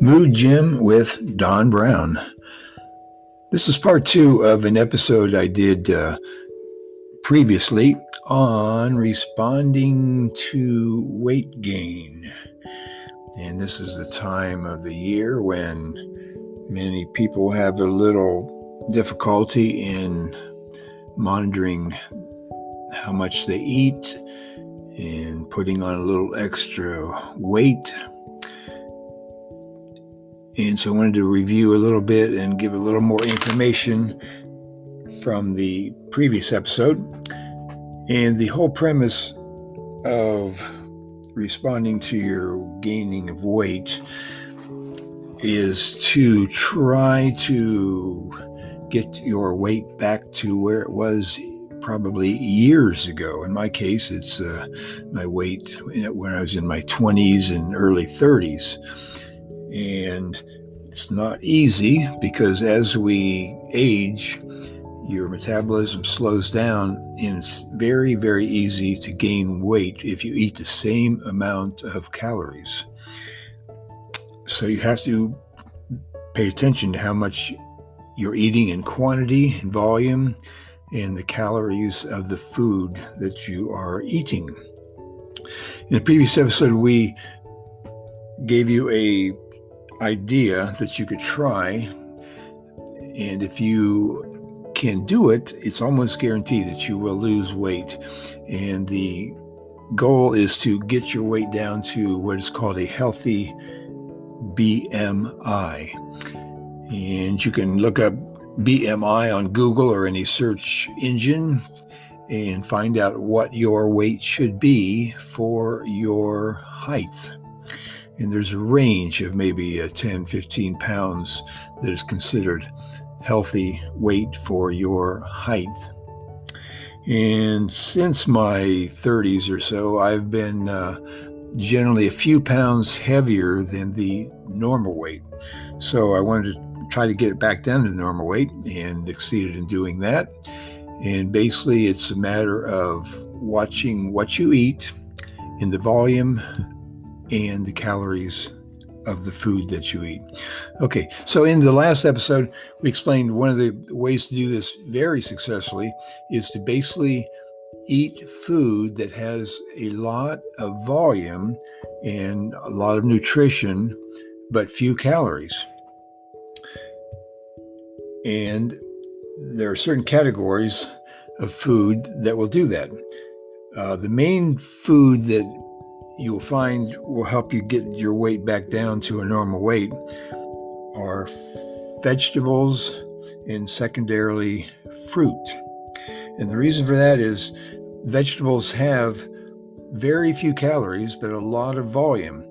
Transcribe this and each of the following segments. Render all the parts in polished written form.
Mood Gym with Don Browne. This is part two of an episode I did previously on responding to weight gain. And this is the time of the year when many people have a little difficulty in monitoring how much they eat and putting on a little extra weight. And so I wanted to review a little bit and give a little more information from the previous episode. And the whole premise of responding to your gaining of weight is to try to get your weight back to where it was probably years ago. In my case, it's my weight when I was in my 20s and early 30s. And it's not easy because as we age, your metabolism slows down, and it's very, very easy to gain weight if you eat the same amount of calories. So you have to pay attention to how much you're eating in quantity and volume and the calories of the food that you are eating. In the previous episode, we gave you a idea that you could try, and if you can do it, it's almost guaranteed that you will lose weight. And the goal is to get your weight down to what is called a healthy BMI. And you can look up BMI on Google or any search engine and find out what your weight should be for your height. And there's a range of maybe 10, 15 pounds that is considered healthy weight for your height. And since my 30s or so, I've been generally a few pounds heavier than the normal weight. So I wanted to try to get it back down to the normal weight and succeeded in doing that. And basically, it's a matter of watching what you eat in the volume and the calories of the food that you eat. Okay, so in the last episode, we explained one of the ways to do this very successfully is to basically eat food that has a lot of volume and a lot of nutrition, but few calories. And there are certain categories of food that will do that. The main food that you will find will help you get your weight back down to a normal weight are vegetables and secondarily fruit. And the reason for that is vegetables have very few calories, but a lot of volume.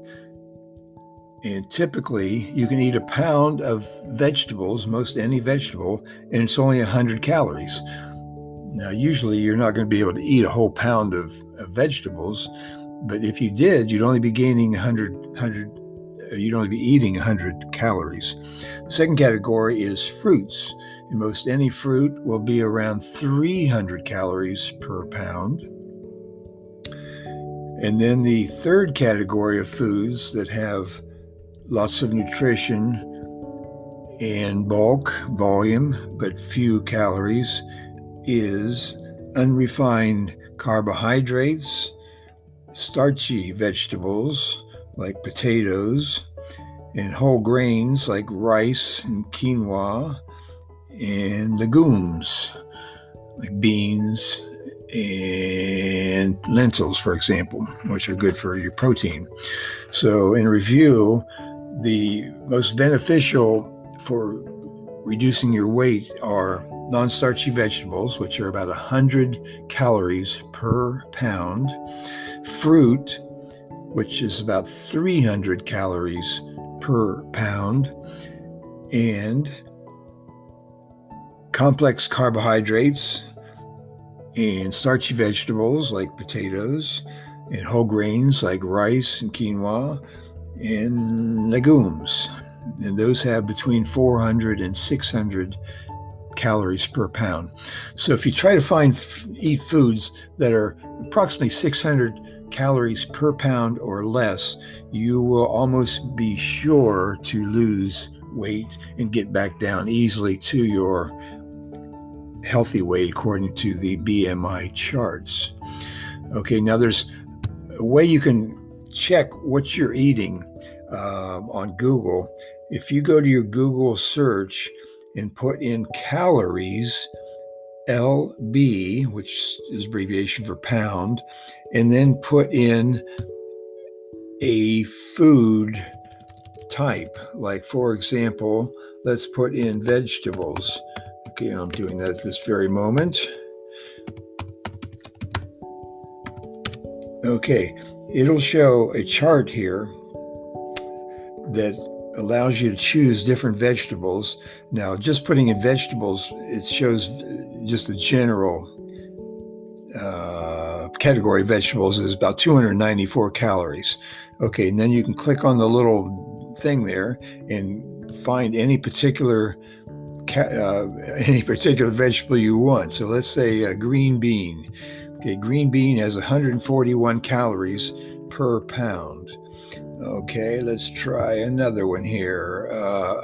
And typically you can eat a pound of vegetables, most any vegetable, and it's only 100 calories. Now, usually you're not going to be able to eat a whole pound of vegetables, but if you did, you'd only be gaining you'd only be eating 100 calories. The second category is fruits. And most any fruit will be around 300 calories per pound. And then the third category of foods that have lots of nutrition and bulk, volume, but few calories is unrefined carbohydrates, starchy vegetables like potatoes, and whole grains like rice and quinoa, and legumes like beans and lentils, for example, which are good for your protein. So in review, the most beneficial for reducing your weight are non-starchy vegetables, which are about 100 calories per pound, fruit, which is about 300 calories per pound, and complex carbohydrates and starchy vegetables like potatoes, and whole grains like rice and quinoa, and legumes. And those have between 400 and 600 calories per pound. So if you try to eat foods that are approximately 600 calories per pound or less, you will almost be sure to lose weight and get back down easily to your healthy weight according to the BMI charts. Okay, now there's a way you can check what you're eating on Google. If you go to your Google search and put in calories, LB, which is abbreviation for pound, and then put in a food type. Like, for example, let's put in vegetables. Okay, and I'm doing that at this very moment. Okay, it'll show a chart here that allows you to choose different vegetables. Now, just putting in vegetables, it shows just the general category of vegetables is about 294 calories. Okay, and then you can click on the little thing there and find any particular vegetable you want. So let's say a green bean. Okay, green bean has 141 calories per pound. Okay, let's try another one here.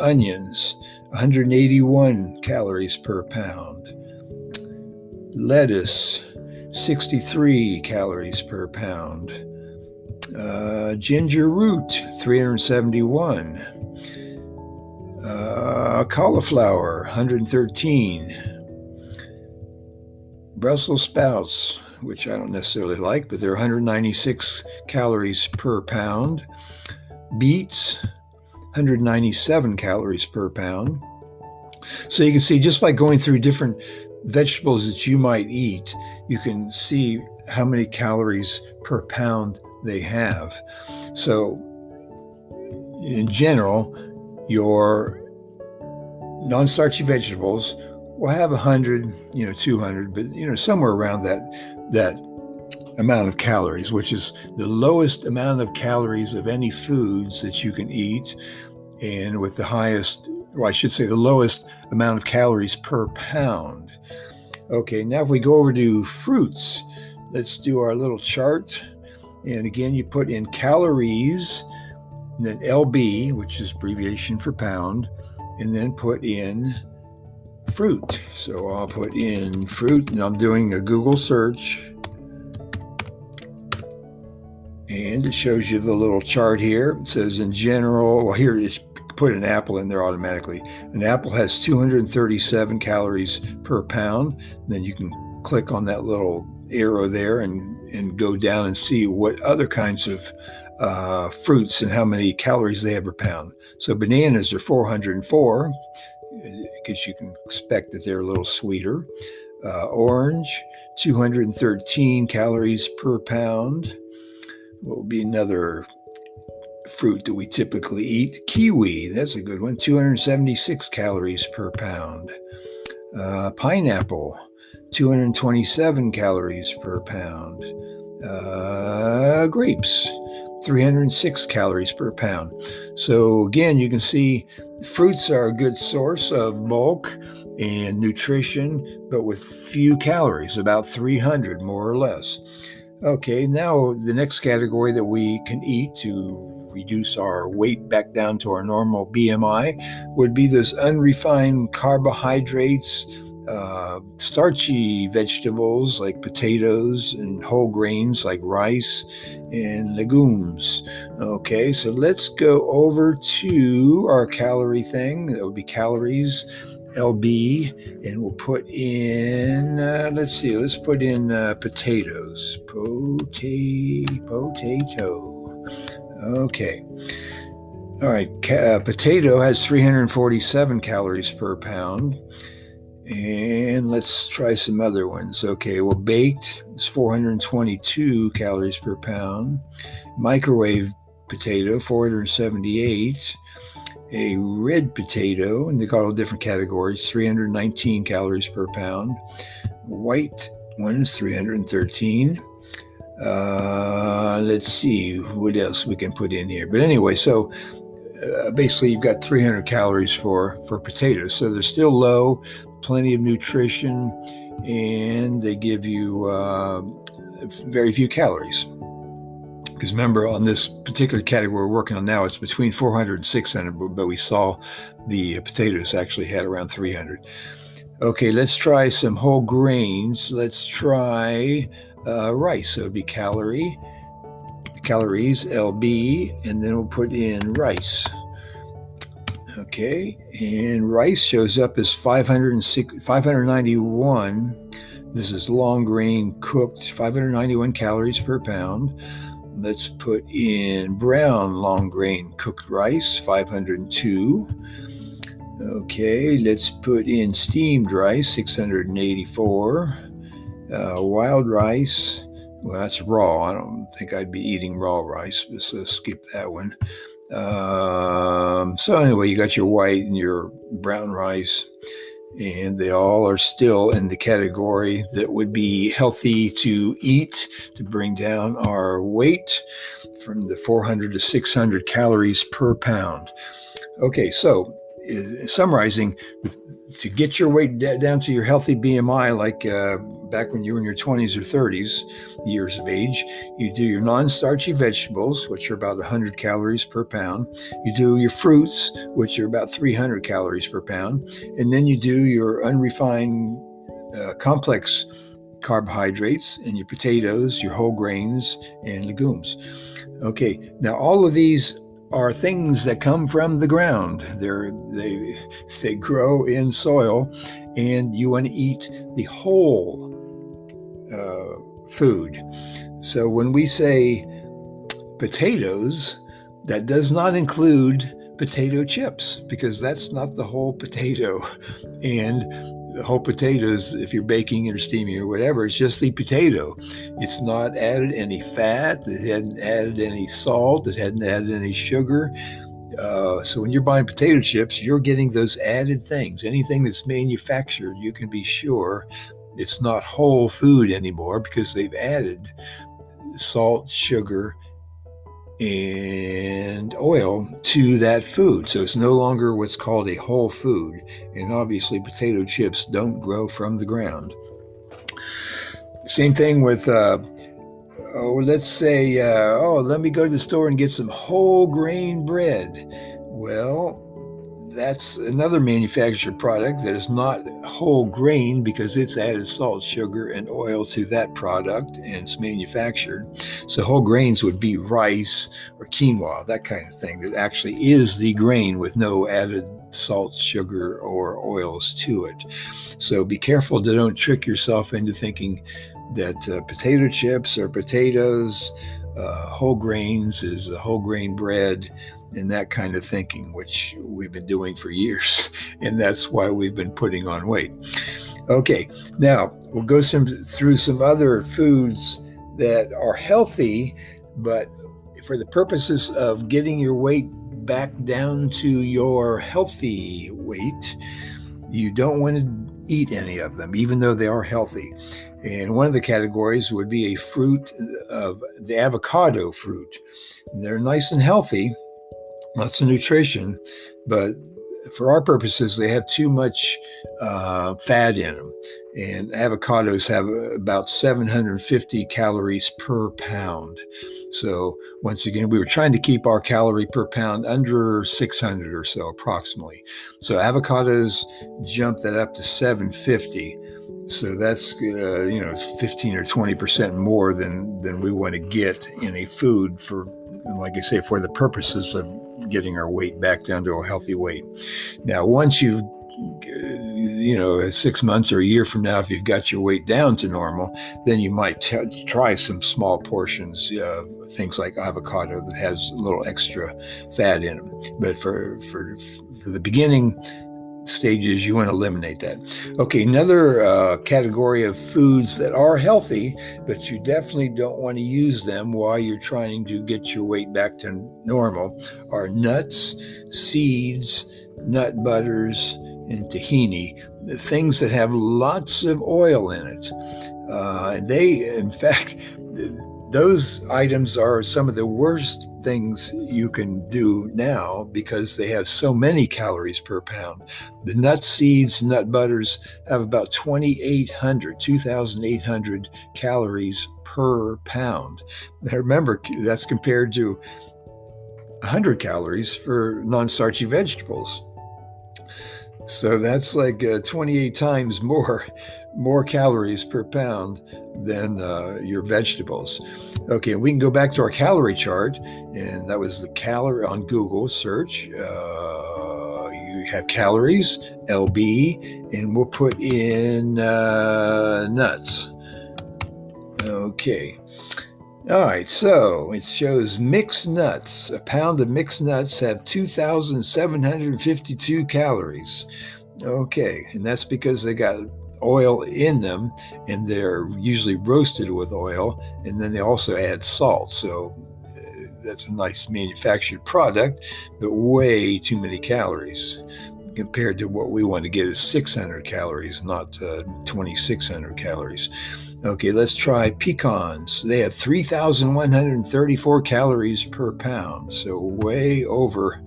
Onions, 181 calories per pound. Lettuce, 63 calories per pound. Ginger root, 371. Cauliflower, 113. Brussels sprouts, which I don't necessarily like, but they're 196 calories per pound. Beets, 197 calories per pound. So you can see, just by going through different vegetables that you might eat, you can see how many calories per pound they have. So in general, your non-starchy vegetables will have 100, 200, but somewhere around that amount of calories, which is the lowest amount of calories of any foods that you can eat, and with the highest, or I should say the lowest amount of calories per pound. Okay, now if we go over to fruits, let's do our little chart. And again, you put in calories, and then LB, which is abbreviation for pound, and then put in fruit. So I'll put in fruit, and I'm doing a Google search. And it shows you the little chart here. It says in general, well, here it is, put an apple in there automatically. An apple has 237 calories per pound. Then you can click on that little arrow there and go down and see what other kinds of fruits and how many calories they have per pound. So bananas are 404, because you can expect that they're a little sweeter. Orange, 213 calories per pound. What will be another fruit that we typically eat? Kiwi, that's a good one, 276 calories per pound. Pineapple, 227 calories per pound. Grapes, 306 calories per pound. So again, you can see fruits are a good source of bulk and nutrition, but with few calories, about 300 more or less. Okay, now the next category that we can eat to reduce our weight back down to our normal BMI would be those unrefined carbohydrates, starchy vegetables like potatoes, and whole grains like rice and legumes. Okay, so let's go over to our calorie thing. That would be calories, LB, and we'll put in, let's put in potatoes. Potato. Okay. All right. Potato has 347 calories per pound. And let's try some other ones. Okay, well, baked is 422 calories per pound. Microwave potato, 478. A red potato, and they got all different categories, 319 calories per pound. White one is 313. Let's see what else we can put in here. But anyway, so basically you've got 300 calories for potatoes. So they're still low, plenty of nutrition, and they give you very few calories. Because remember, on this particular category we're working on now, it's between 400 and 600, but we saw the potatoes actually had around 300. Okay, let's try some whole grains. Let's try rice. So it would be calories, LB, and then we'll put in rice. Okay, and rice shows up as 591. This is long grain cooked, 591 calories per pound. Let's put in brown long grain cooked rice, 502. Okay, let's put in steamed rice, 684. Wild rice, well, that's raw. I don't think I'd be eating raw rice, so skip that one. So anyway, you got your white and your brown rice, and they all are still in the category that would be healthy to eat to bring down our weight from the 400 to 600 calories per pound. Okay, so summarizing, to get your weight down to your healthy BMI, like back when you were in your 20s or 30s years of age, you do your non-starchy vegetables, which are about 100 calories per pound. You do your fruits, which are about 300 calories per pound. And then you do your unrefined complex carbohydrates and your potatoes, your whole grains, and legumes. Okay, now all of these are things that come from the ground. They grow in soil, and you want to eat the whole food. So when we say potatoes, that does not include potato chips, because that's not the whole potato. And the whole potatoes, if you're baking it or steaming or whatever, it's just the potato. It's not added any fat. It hadn't added any salt. It hadn't added any sugar. So when you're buying potato chips, you're getting those added things. Anything that's manufactured, you can be sure it's not whole food anymore, because they've added salt, sugar, and oil to that food. So it's no longer what's called a whole food. And obviously potato chips don't grow from the ground. Same thing with, let's say, let me go to the store and get some whole grain bread. Well, that's another manufactured product that is not whole grain, because it's added salt, sugar, and oil to that product, and it's manufactured. So whole grains would be rice or quinoa, that kind of thing, that actually is the grain with no added salt, sugar, or oils to it. So be careful to don't trick yourself into thinking that potato chips or potatoes, whole grains is a whole grain bread, and that kind of thinking, which we've been doing for years. And that's why we've been putting on weight. Okay, now we'll go through some other foods that are healthy, but for the purposes of getting your weight back down to your healthy weight, you don't want to eat any of them, even though they are healthy. And one of the categories would be a fruit of the avocado fruit. They're nice and healthy, lots of nutrition, but for our purposes, they have too much fat in them. And avocados have about 750 calories per pound. So once again, we were trying to keep our calorie per pound under 600 or so approximately. So avocados jump that up to 750. So that's 15 or 20% more than we want to get in a food for, like I say, for the purposes of getting our weight back down to a healthy weight. Now, once you've 6 months or a year from now, if you've got your weight down to normal, then you might try some small portions, things like avocado that has a little extra fat in them. But for the beginning stages, you want to eliminate that. Okay, another category of foods that are healthy, but you definitely don't want to use them while you're trying to get your weight back to normal, are nuts, seeds, nut butters, and tahini, the things that have lots of oil in it. In fact, those items are some of the worst things you can do now because they have so many calories per pound. The nuts, seeds, nut butters have about 2,800 calories per pound. Now remember, that's compared to 100 calories for non-starchy vegetables. So that's like 28 times more calories per pound than your vegetables. Okay, we can go back to our calorie chart, and that was the calorie on Google search. You have calories, LB, and we'll put in nuts. Okay. All right, so it shows mixed nuts. A pound of mixed nuts have 2,752 calories. Okay, and that's because they got oil in them, and they're usually roasted with oil, and then they also add salt. So that's a nice manufactured product, but way too many calories compared to what we want to get is 600 calories, not 2,600 calories. Okay, let's try pecans. They have 3,134 calories per pound, so way over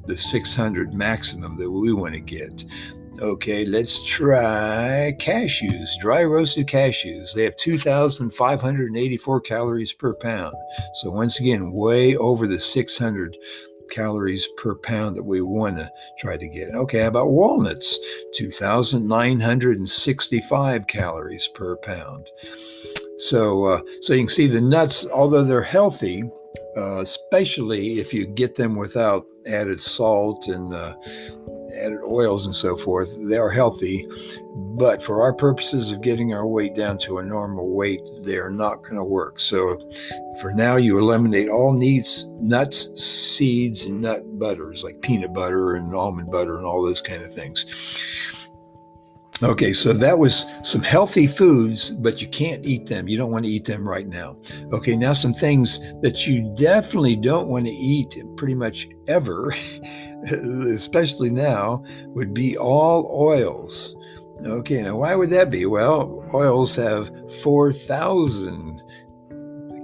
the 600 maximum that we want to get. Okay, let's try cashews, dry roasted cashews. They have 2,584 calories per pound. So once again, way over the 600 calories per pound that we want to try to get. Okay, how about walnuts? 2,965 calories per pound. So you can see the nuts, although they're healthy, especially if you get them without added salt and added oils and so forth, they are healthy. But for our purposes of getting our weight down to a normal weight, they are not going to work. So for now, you eliminate all nuts, seeds, and nut butters like peanut butter and almond butter and all those kind of things. Okay, so that was some healthy foods, but you can't eat them. You don't want to eat them right now. Okay, now some things that you definitely don't want to eat pretty much ever, especially now, would be all oils. Okay, now why would that be? Well, oils have 4,000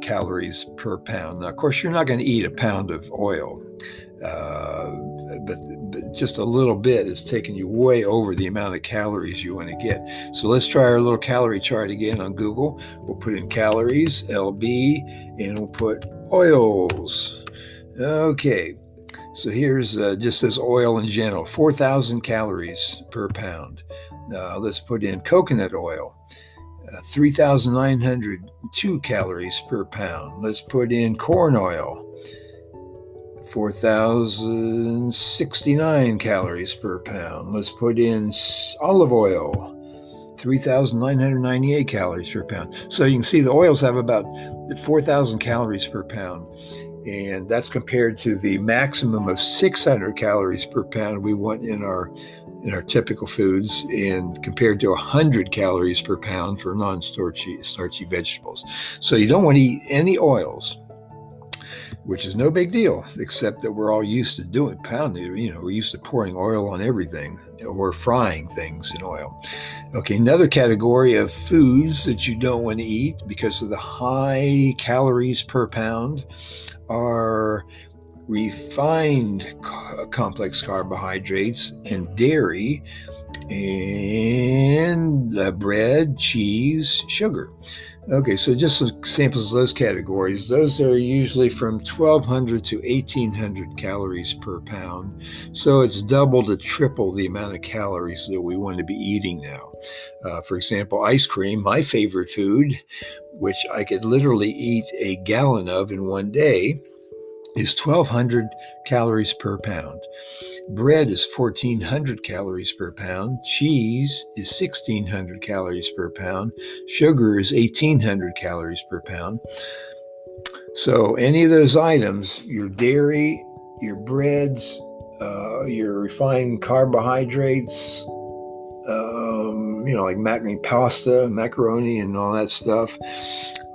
calories per pound. Now, of course, you're not going to eat a pound of oil. But just a little bit is taking you way over the amount of calories you want to get. So let's try our little calorie chart again on Google. We'll put in calories, LB, and we'll put oils. Okay, so here's just this oil in general, 4,000 calories per pound. Let's put in coconut oil. 3,902 calories per pound. Let's put in corn oil. 4,069 calories per pound. Let's put in olive oil, 3,998 calories per pound. So you can see the oils have about 4,000 calories per pound, and that's compared to the maximum of 600 calories per pound we want in our typical foods, and compared to 100 calories per pound for non-starchy vegetables. So you don't want to eat any oils, which is no big deal, except that we're all used to pounding. We're used to pouring oil on everything or frying things in oil. Okay, another category of foods that you don't want to eat because of the high calories per pound are refined complex carbohydrates and dairy and bread, cheese, sugar. Okay, so just some samples of those categories. Those are usually from 1,200 to 1,800 calories per pound. So it's double to triple the amount of calories that we want to be eating now. For example, ice cream, my favorite food, which I could literally eat a gallon of in one day, is 1,200 calories per pound. Bread is 1,400 calories per pound. Cheese is 1,600 calories per pound. Sugar is 1,800 calories per pound. So any of those items, your dairy, your breads, your refined carbohydrates, like macaroni and all that stuff,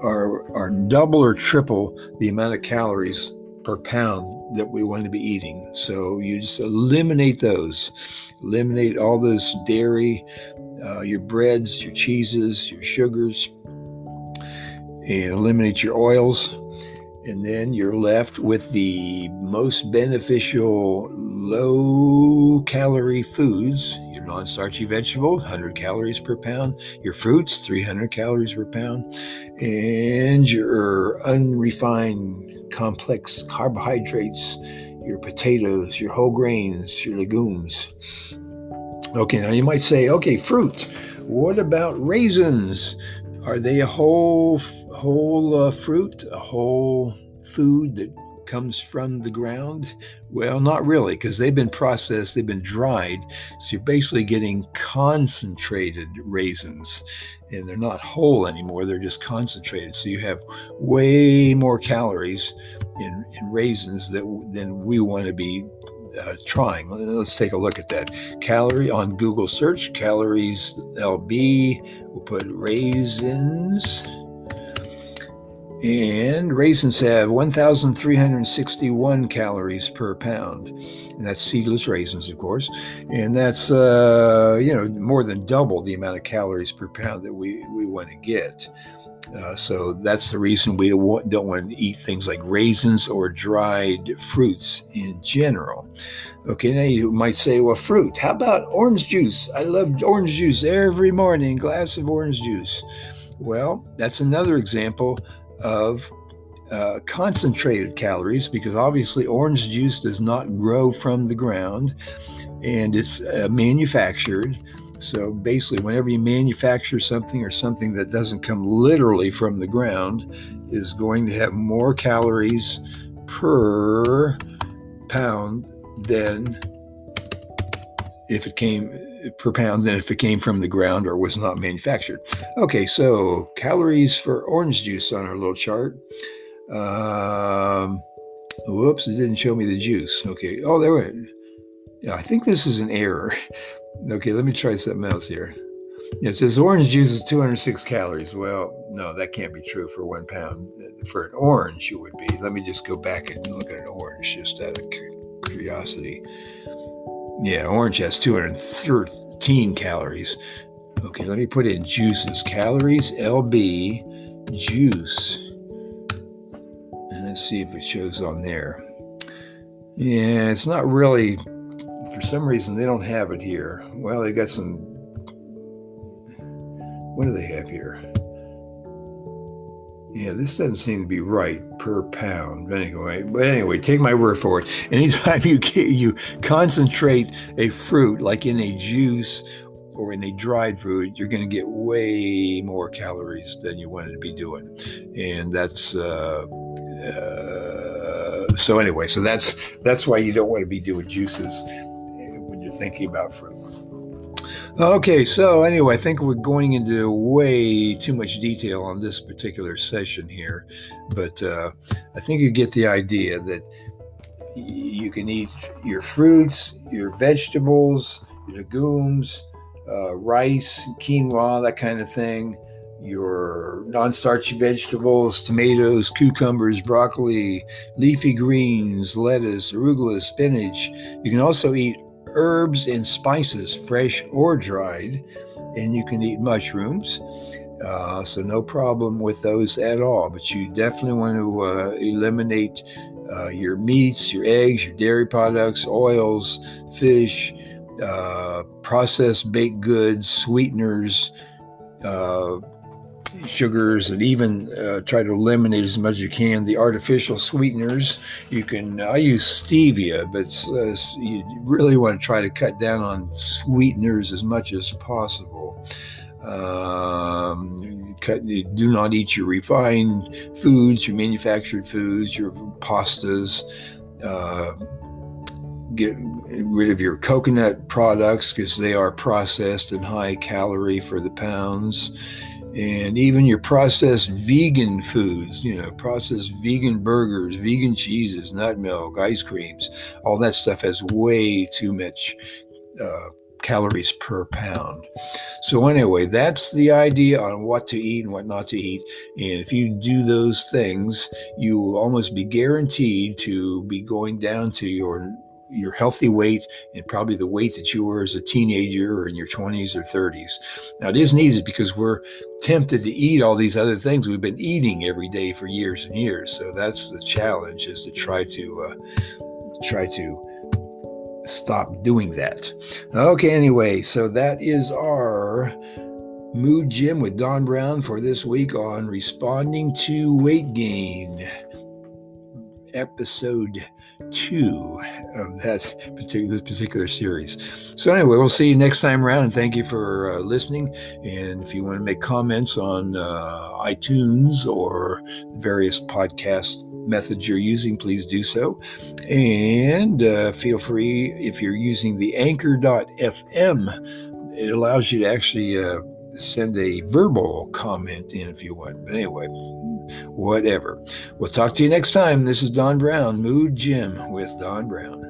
are double or triple the amount of calories per pound that we want to be eating. So you just eliminate those. Eliminate all those dairy, your breads, your cheeses, your sugars. and eliminate your oils. And then you're left with the most beneficial low-calorie foods. Your non-starchy vegetable, 100 calories per pound. Your fruits, 300 calories per pound. And your unrefined complex carbohydrates, your potatoes, your whole grains, your legumes. Okay, now you might say, okay, fruit. What about raisins? Are they a whole fruit, a whole food that comes from the ground? Well, not really, because they've been processed, they've been dried. So you're basically getting concentrated raisins, and they're not whole anymore, they're just concentrated. So you have way more calories in raisins than we want to be trying. Let's take a look at that. Calorie on Google search, calories LB. We'll put raisins. And raisins have 1,361 calories per pound. And that's seedless raisins, of course. And that's, more than double the amount of calories per pound that we want to get. So that's the reason we don't want to eat things like raisins or dried fruits in general. Okay, now you might say, well, fruit. How about orange juice? I love orange juice every morning, glass of orange juice. Well, that's another example of concentrated calories, because obviously orange juice does not grow from the ground, and it's manufactured. So basically, whenever you manufacture something, or something that doesn't come literally from the ground, is going to have more calories per pound than if it came from the ground or was not manufactured. Okay, so calories for orange juice on our little chart. Whoops, it didn't show me the juice. Okay, oh, there we. Yeah, I think this is an error. Okay, let me try something else here. It says orange juice is 206 calories. Well, no, that can't be true for 1 pound. For an orange, it would be. Let me just go back and look at an orange, just out of curiosity. Yeah, orange has 213 calories. Okay, let me put in juices. Calories, LB, juice. And let's see if it shows on there. Yeah, it's not really. For some reason, they don't have it here. Well, they got some. What do they have here? Yeah, this doesn't seem to be right per pound. But anyway, take my word for it. Anytime you concentrate a fruit, like in a juice or in a dried fruit, you're going to get way more calories than you wanted to be doing. And that's so anyway. So that's why you don't want to be doing juices when you're thinking about fruit. Okay, so anyway, I think we're going into way too much detail on this particular session here, but I think you get the idea that you can eat your fruits, your vegetables, your legumes, rice, quinoa, that kind of thing, your non-starchy vegetables, tomatoes, cucumbers, broccoli, leafy greens, lettuce, arugula, spinach. You can also eat herbs and spices, fresh or dried, and you can eat mushrooms. So no problem with those at all. But you definitely want to eliminate your meats, your eggs, your dairy products, oils, fish, processed baked goods, sweeteners, sugars, and even try to eliminate as much as you can the artificial sweeteners. I use stevia, but you really want to try to cut down on sweeteners as much as possible. Do not eat your refined foods, your manufactured foods, your pastas. Get rid of your coconut products, because they are processed and high calorie for the pounds. And even your processed vegan foods, processed vegan burgers, vegan cheeses, nut milk, ice creams, all that stuff has way too much calories per pound. So anyway, that's the idea on what to eat and what not to eat. And if you do those things, you will almost be guaranteed to be going down to your your healthy weight and probably the weight that you were as a teenager or in your 20s or 30s. Now, it isn't easy because we're tempted to eat all these other things we've been eating every day for years and years. So that's the challenge, is to try to stop doing that. Okay, anyway, so that is our Mood Gym with Don Browne for this week on responding to weight gain, episode 2 of this particular series. So anyway, we'll see you next time around, and thank you for listening. And if you want to make comments on iTunes or various podcast methods you're using, please do so. And feel free, if you're using the anchor.fm, it allows you to actually send a verbal comment in if you want. But anyway, whatever. We'll talk to you next time. This is Don Browne, Mood Gym with Don Browne.